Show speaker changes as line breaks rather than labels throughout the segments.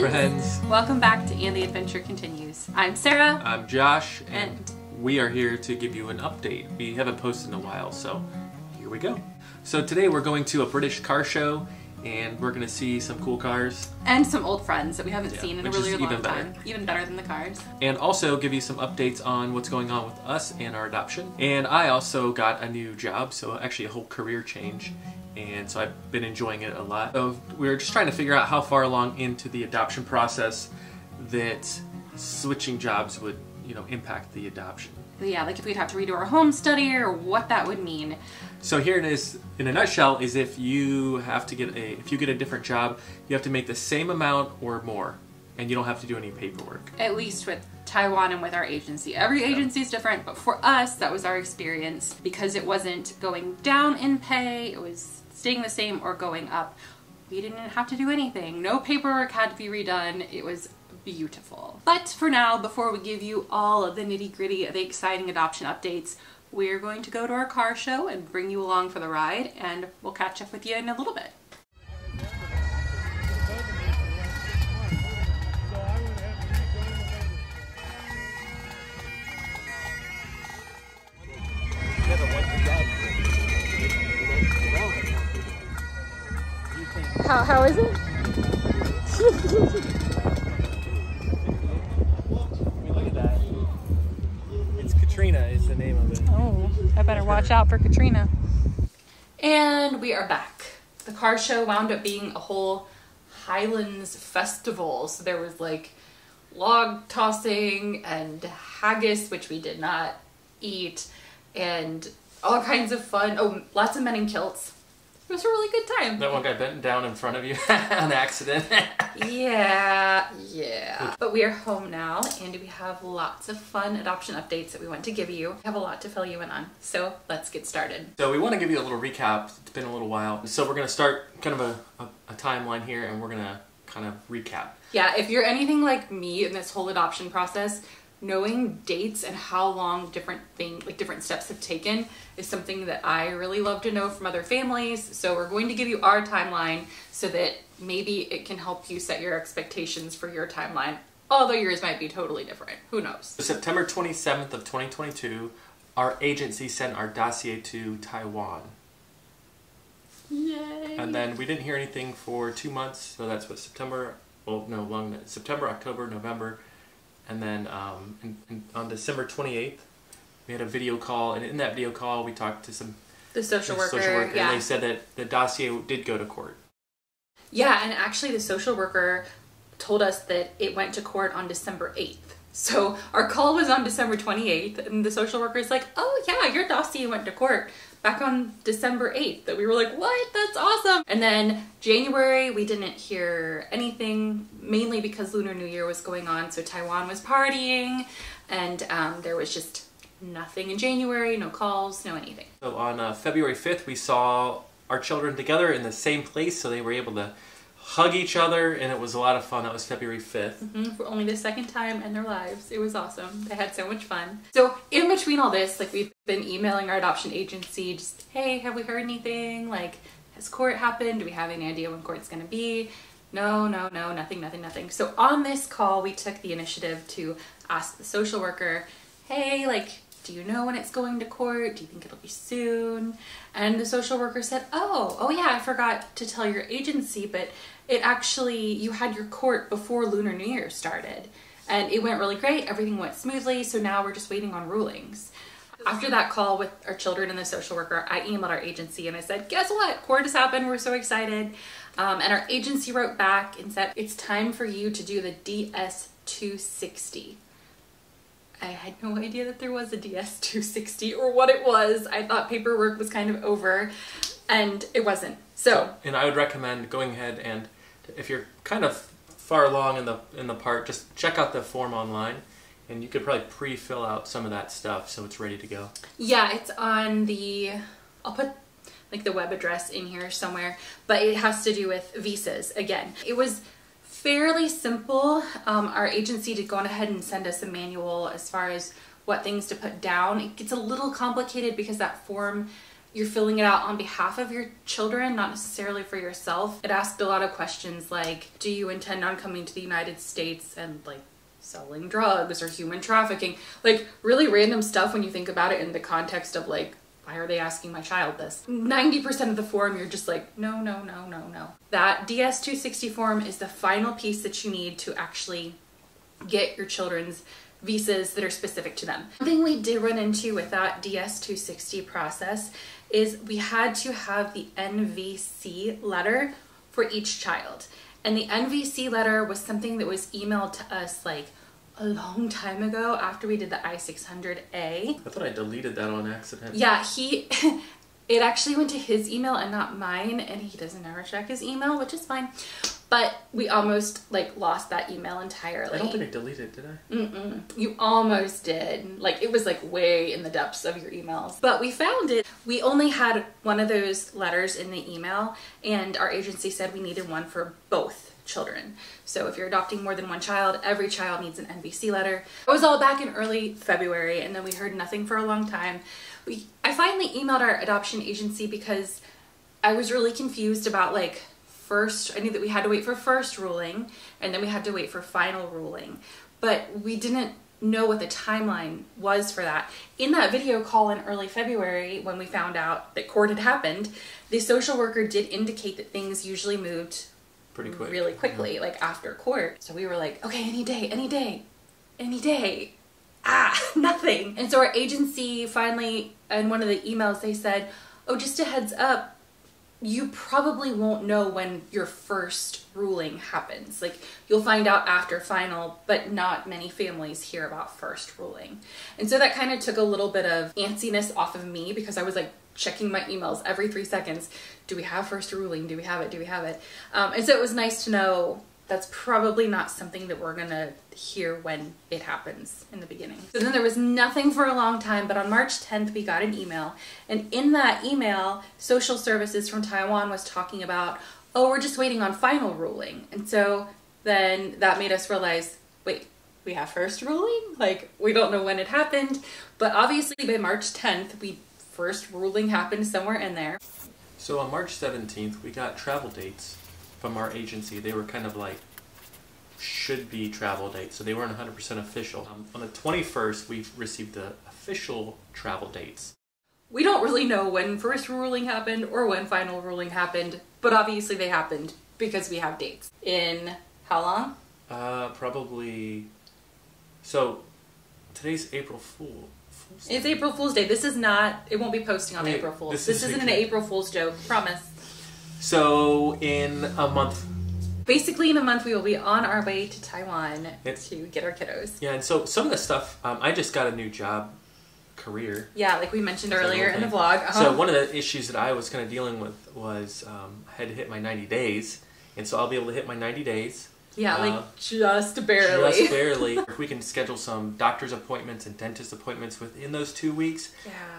friends.
Welcome back to And the Adventure Continues. I'm Sarah.
I'm Josh, and we are here to give you an update. We haven't posted in a while, so here we go. So today we're going to a British car show, and we're going to see some cool cars.
And some old friends that we haven't seen in a really long
time.
Even better than the cars.
And also give you some updates on what's going on with us and our adoption. And I also got a new job, so actually a whole career change. And so I've been enjoying it a lot. So we're just trying to figure out how far along into the adoption process that switching jobs would, impact the adoption.
Yeah, like if we'd have to redo our home study or what that would mean.
So here it is in a nutshell: is if you have to if you get a different job, you have to make the same amount or more, and you don't have to do any paperwork.
At least with Taiwan and with our agency. Every agency is different, but for us, that was our experience because it wasn't going down in pay, it was staying the same or going up. We didn't have to do anything. No paperwork had to be redone. It was beautiful. But for now, before we give you all of the nitty-gritty of the exciting adoption updates, we're going to go to our car show and bring you along for the ride, and we'll catch up with you in a little bit. How is it?
Look at that. It's Katrina is the name of it.
Oh, I better watch out for Katrina. And we are back. The car show wound up being a whole Highlands Festival. So there was like log tossing and haggis, which we did not eat, and all kinds of fun. Oh, lots of men in kilts. It was a really good time.
That one guy bent down in front of you on accident.
Yeah. But we are home now, and we have lots of fun adoption updates that we want to give you. We have a lot to fill you in on, so let's get started.
So we want to give you a little recap. It's been a little while. So we're going to start kind of a timeline here, and we're going to kind of recap.
Yeah, if you're anything like me in this whole adoption process, knowing dates and how long different steps have taken is something that I really love to know from other families. So we're going to give you our timeline so that maybe it can help you set your expectations for your timeline, although yours might be totally different. Who knows?
September 27th of 2022, our agency sent our dossier to Taiwan.
Yay!
And then we didn't hear anything for 2 months, so that's what September, October, November. And then on December 28th, we had a video call, and in that video call, we talked to
the social worker,
yeah. And they said that the dossier did go to court.
Yeah, and actually the social worker told us that it went to court on December 8th. So our call was on December 28th, and the social worker is like, oh yeah, your dossier went to court back on December 8th. That we were like, what? That's awesome. And then January, we didn't hear anything, mainly because Lunar New Year was going on. So Taiwan was partying, and there was just nothing in January, no calls, no anything.
So on February 5th, we saw our children together in the same place, so they were able to hug each other, and it was a lot of fun. That was February 5th.
For only the second time in their lives. It was awesome. They had so much fun. So in between all this, we've been emailing our adoption agency, just, hey, have we heard anything? Has court happened? Do we have any idea when court's gonna be? No, nothing. So on this call, we took the initiative to ask the social worker, hey, do you know when it's going to court? Do you think it'll be soon? And the social worker said, oh yeah, I forgot to tell your agency, but you had your court before Lunar New Year started. And it went really great, everything went smoothly, so now we're just waiting on rulings. After that call with our children and the social worker, I emailed our agency and I said, guess what? Court has happened, we're so excited. And our agency wrote back and said, it's time for you to do the DS-260. I had no idea that there was a DS-260 or what it was. I thought paperwork was kind of over, and it wasn't.
And I would recommend going ahead and, if you're kind of far along in the part, just check out the form online, and you could probably pre-fill out some of that stuff so it's ready to go. Yeah,
it's on I'll put the web address in here somewhere, but it has to do with visas again. It was fairly simple. Our agency did go on ahead and send us a manual as far as what things to put down. It gets a little complicated because that form you're filling it out on behalf of your children, not necessarily for yourself. It asked a lot of questions like, do you intend on coming to the United States and like selling drugs or human trafficking? Like really random stuff when you think about it in the context of like, why are they asking my child this? 90% of the form, you're just like, no, no, no, no, no. That DS-260 form is the final piece that you need to actually get your children's visas that are specific to them. One thing we did run into with that DS-260 process is we had to have the NVC letter for each child. And the NVC letter was something that was emailed to us like a long time ago after we did the I-600A.
I thought I deleted that on accident.
Yeah, it actually went to his email and not mine, and he doesn't ever check his email, which is fine. But we almost like lost that email entirely.
I don't think I deleted it, did I?
Mm-mm. You almost did. Like it was like way in the depths of your emails. But we found it. We only had one of those letters in the email, and our agency said we needed one for both children. So if you're adopting more than one child, every child needs an NVC letter. It was all back in early February, and then we heard nothing for a long time. I finally emailed our adoption agency because I was really confused about like I knew that we had to wait for first ruling and then we had to wait for final ruling, but we didn't know what the timeline was for that. In that video call in early February, when we found out that court had happened, the social worker did indicate that things usually moved
pretty quick,
really quickly, like after court. So we were like, okay, any day, any day, any day. Nothing. And so our agency finally, in one of the emails, they said, oh, just a heads up, you probably won't know when your first ruling happens. Like you'll find out after final, but not many families hear about first ruling. And so that kind of took a little bit of antsiness off of me because I was like checking my emails every 3 seconds. Do we have first ruling? Do we have it? Do we have it? And so it was nice to know that's probably not something that we're gonna hear when it happens in the beginning. So then there was nothing for a long time, but on March 10th, we got an email. And in that email, social services from Taiwan was talking about, oh, we're just waiting on final ruling. And so then that made us realize, wait, we have first ruling? Like, we don't know when it happened, but obviously by March 10th, first ruling happened somewhere in there.
So on March 17th, we got travel dates from our agency. They were kind of like should-be travel dates, so they weren't 100% official. On the 21st, we received the official travel dates.
We don't really know when first ruling happened or when final ruling happened, but obviously they happened because we have dates. In how long?
Probably... So, today's April Fool's Day.
It's April Fool's Day. This is not... It won't be posting on April Fool's. This isn't an April Fool's joke. Promise.
So, in a month...
Basically, in a month, we will be on our way to Taiwan to get our kiddos.
Yeah, and so some of the stuff... I just got a new job, career.
Yeah, like we mentioned earlier in the vlog.
So, one of the issues that I was kind of dealing with was I had to hit my 90 days. And so, I'll be able to hit my 90 days.
Yeah, like just barely.
Just barely. If we can schedule some doctor's appointments and dentist appointments within those 2 weeks,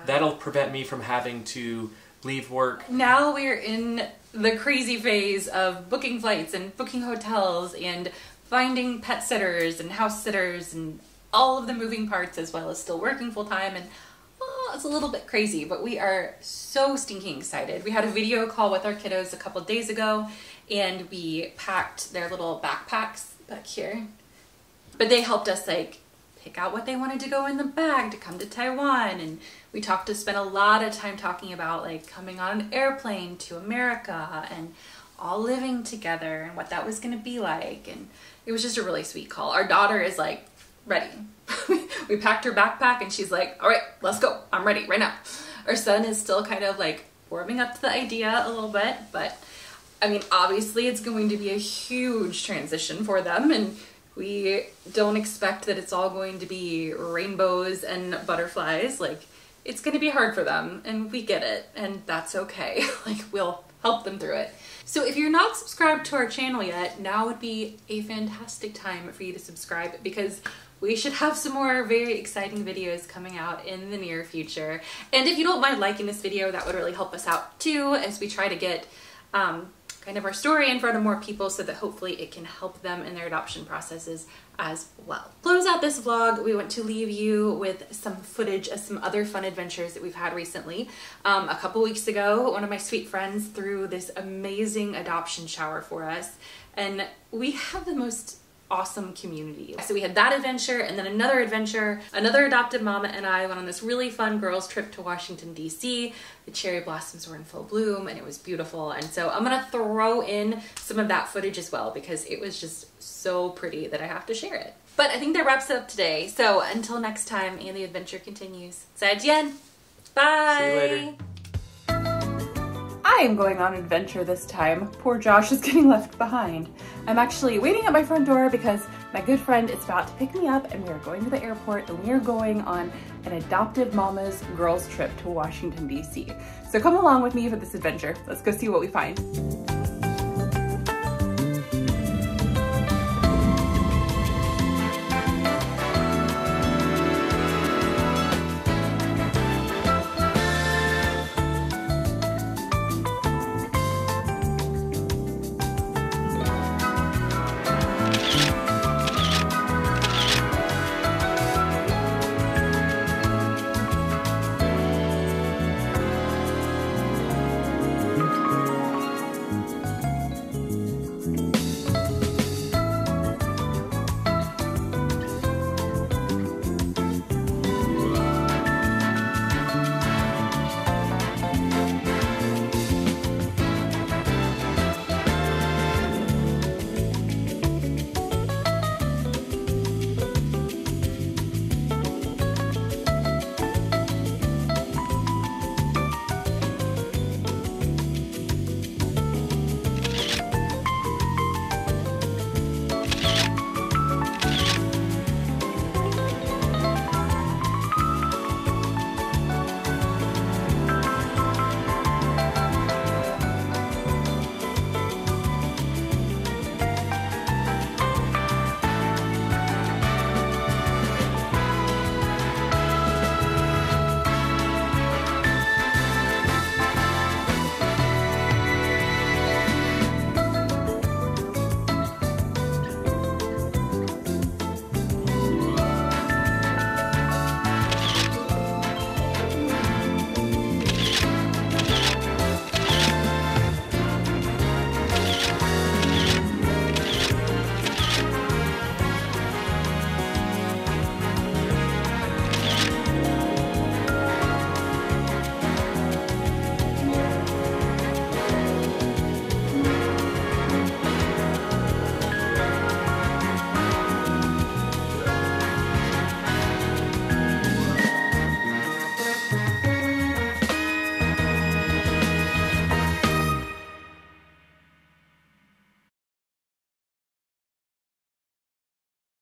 that'll prevent me from having to leave work.
Now we're in the crazy phase of booking flights and booking hotels and finding pet sitters and house sitters and all of the moving parts, as well as still working full time. And it's a little bit crazy, but we are so stinking excited. We had a video call with our kiddos a couple days ago, and we packed their little backpacks back here. But they helped us like pick out what they wanted to go in the bag to come to Taiwan, and we spent a lot of time talking about like coming on an airplane to America and all living together and what that was going to be like. And it was just a really sweet call. Our daughter is like ready. We packed her backpack and she's like, all right, let's go. I'm ready right now. Our son is still kind of like warming up to the idea a little bit, but I mean, obviously it's going to be a huge transition for them, and we don't expect that it's all going to be rainbows and butterflies. Like, it's going to be hard for them, and we get it, and that's okay. Like, we'll help them through it. So if you're not subscribed to our channel yet, now would be a fantastic time for you to subscribe, because we should have some more very exciting videos coming out in the near future. And if you don't mind liking this video, that would really help us out too, as we try to get kind of our story in front of more people so that hopefully it can help them in their adoption processes as well. Close out this vlog, we want to leave you with some footage of some other fun adventures that we've had recently. A couple weeks ago, one of my sweet friends threw this amazing adoption shower for us, and we have the most awesome community. So we had that adventure, and then another adventure. Another adopted mama and I went on this really fun girls trip to Washington, D.C. The cherry blossoms were in full bloom and it was beautiful. And so I'm gonna throw in some of that footage as well because it was just so pretty that I have to share it. But I think that wraps it up today. So until next time, and the adventure continues. 再见. Bye.
See you later.
I am going on an adventure this time. Poor Josh is getting left behind. I'm actually waiting at my front door because my good friend is about to pick me up and we are going to the airport and we are going on an adoptive mama's girls trip to Washington, D.C. So come along with me for this adventure. Let's go see what we find.